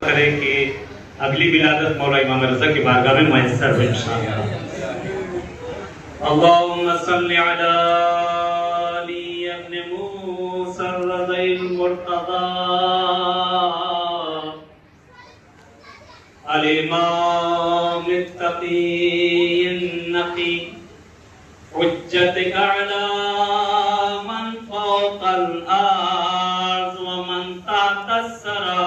کرے کہ اگلی ولادت مولا امام رضا کی بارگاہ میں میسر ہو انشاءاللہ۔ اللہم صلی علی علی ابن موسیٰ الرضی المرتضی الامام التقی النقی حجتک علی من فوق الارض ومن تحت الثری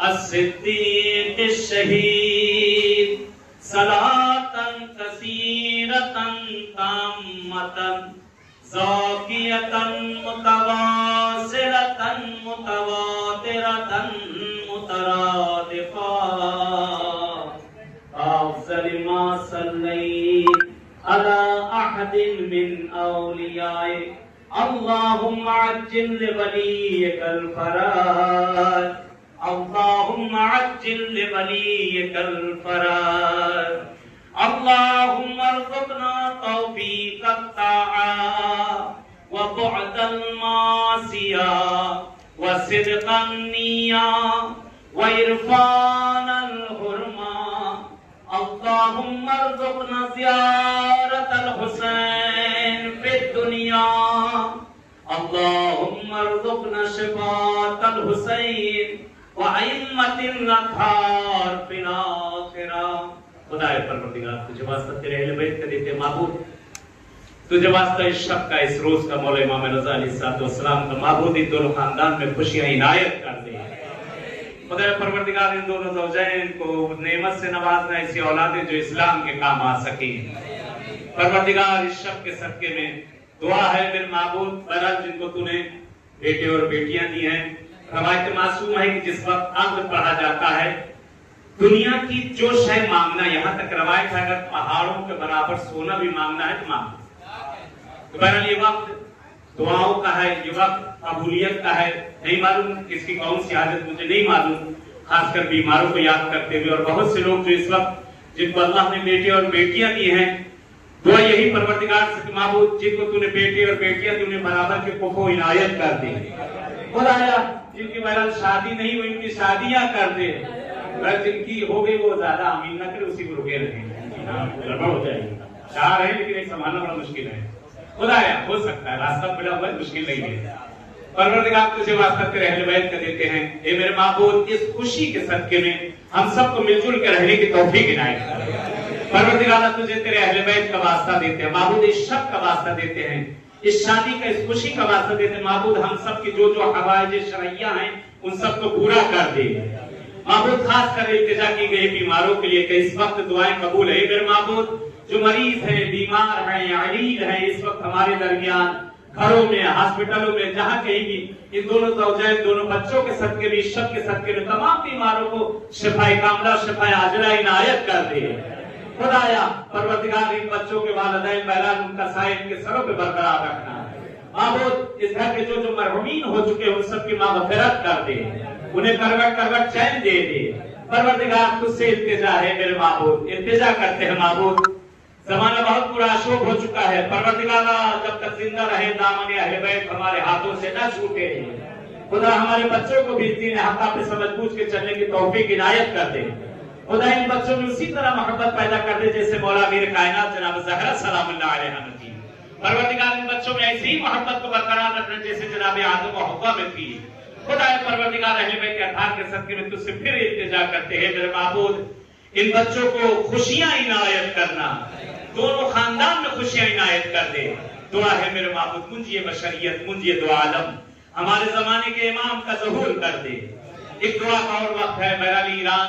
الصدیق الشہید صلاة کثیرة تامة زاکیة متواصلة متواترة مترادفة أفضل ما صليت على أحد من أوليائك اللهم عجل لوليك الفرج اللهم عجل لوليك الفرج اللهم ارزقنا توفيق الطاعة وبعد المعصية وصدق النية وعرفان الحرمة اللهم ارزقنا زيارة الحسين في الدنيا اللهم ارزقنا شفاعة الحسين وَأَئِمَّةِ الْأَطْهَارِ فِي الْآخِرَةِ۔ خدا پروردگار تجھے واسطہ تیرے اہل بیت کا دیتے معبود، تجھے واسطہ اس شب کا اس روز کا مولا امام رضا علیہ السلام کا معبود ان دونوں خاندان میں خوشیاں عنایت کر دے۔ خدا پروردگار ان دونوں زوجین کو نعمت سے نوازنا، ایسی اولادیں جو اسلام کے کام آ سکیں۔ پروردگار اس شب کے صدقے میں دعا ہے میرے معبود، بہرحال جن کو تو نے بیٹے اور بیٹیاں دی ہیں، روایت معصوم ہے کہ جس وقت عقد پڑھا جاتا ہے دنیا کی جو شے مانگنا، یہاں تک روایت ہے اگر پہاڑوں کے برابر سونا بھی مانگنا ہے تو مانگنا۔ تو بہرحال یہ وقت دعاؤں کا ہے، یہ وقت قبولیت کا ہے۔ نہیں معلوم کس کی کون سی عادت، مجھے نہیں معلوم، خاص کر بیماروں کو یاد کرتے ہوئے، اور بہت سے لوگ جو اس وقت جن کو اللہ نے بیٹے اور بیٹیاں دی ہیں، دعا یہی پروردگار سے کہ معبود جن کو تو نے بیٹے اور بیٹیاں دی انہیں برابر کے کفو عنایت کر دی۔ خدایا جن کی بہرحال شادی نہیں ہوئی ان کی شادیاں کر دے، جن کی ہو گئی وہ زیادہ امین نہ کرے، اسی کو رکے رہے، گڑبڑ ہو جائے گی۔ چار ہے لیکن ایک سنبھالنا بڑا مشکل ہے۔ خدایا ہو سکتا ہے راستہ ملا ہوا ہے، مشکل نہیں ہے۔ پروردگار تجھے واسطہ تیرے اہل بیت کا دیتے ہیں، اے میرے معبود اس خوشی کے صدقے میں ہم سب کو مل جل کے رہنے کی توفیق عنایت کر۔ پروردگار تجھے تیرے اہل بیت کا واسطہ دیتے ہیں، معبود اس شب کا واسطہ دیتے ہیں، اس شادی کا اس خوشی کا واسطہ دیتے ہیں۔ معبود ہم سب کی جو جو حوائج شرعیہ ہیں ان سب کو پورا کر دے۔ معبود خاص کر التجا کی گئی بیماروں کے لیے کہ اس وقت دعائیں قبول ہے۔ میرے معبود جو مریض ہیں، بیمار ہیں، علیل ہیں، اس وقت ہمارے درمیان گھروں میں، ہاسپٹلوں میں، جہاں کہیں بھی ان دونوں زوجین، دونوں بچوں کے صدقے میں، اس شب کے صدقے میں تمام بیماروں کو شفائے کاملہ، شفائے عاجلہ عنایت کر دے۔ خدایا پروردگار ان بچوں کے والدین بہرحال ان کا سایہ ان کے سروں پہ برقرار رکھنا ہے۔ معبود اس گھر کے جو جو مرحومین ہو چکے ان سب کی مغفرت کر دے، انہیں کروٹ کروٹ چین دے دے۔ پروردگار تجھ سے التجا ہے میرے معبود، التجا کرتے ہیں معبود، زمانہ بہت برا شوب ہو چکا ہے۔ پروردگار جب تک زندہ رہے دامن اہل بیت ہمارے ہاتھوں سے نہ چھوٹے، خدا ہمارے بچوں کو بھی دین حق پہ سمجھ بوجھ کے چلنے کی توفیق عنایت کر دے۔ خدا ان بچوں میں اسی طرح محبت پیدا کر دے جیسے مولا امیر کائنات جناب زہرا سلام اللہ علیہ نے کی۔ پروردگار ان بچوں میں ایسی ہی محبت کو برقرار رکھنا جیسے جناب آدم و حوا میں تھی۔ خدا پروردگار اہل بیت کے اطہار کے صدقے میں تجھ سے پھر التجا کرتے ہیں میرے معبود ان بچوں کو خوشیاں عنایت کرنا، دونوں خاندان میں خوشیاں عنایت کر دے۔ دعا ہے میرے معبود منجی بشریت، منجی دو عالم، ہمارے زمانے کے امام کا ظہور کر دے۔ ایک دعا کا اور وقت ہے بہرحال ایران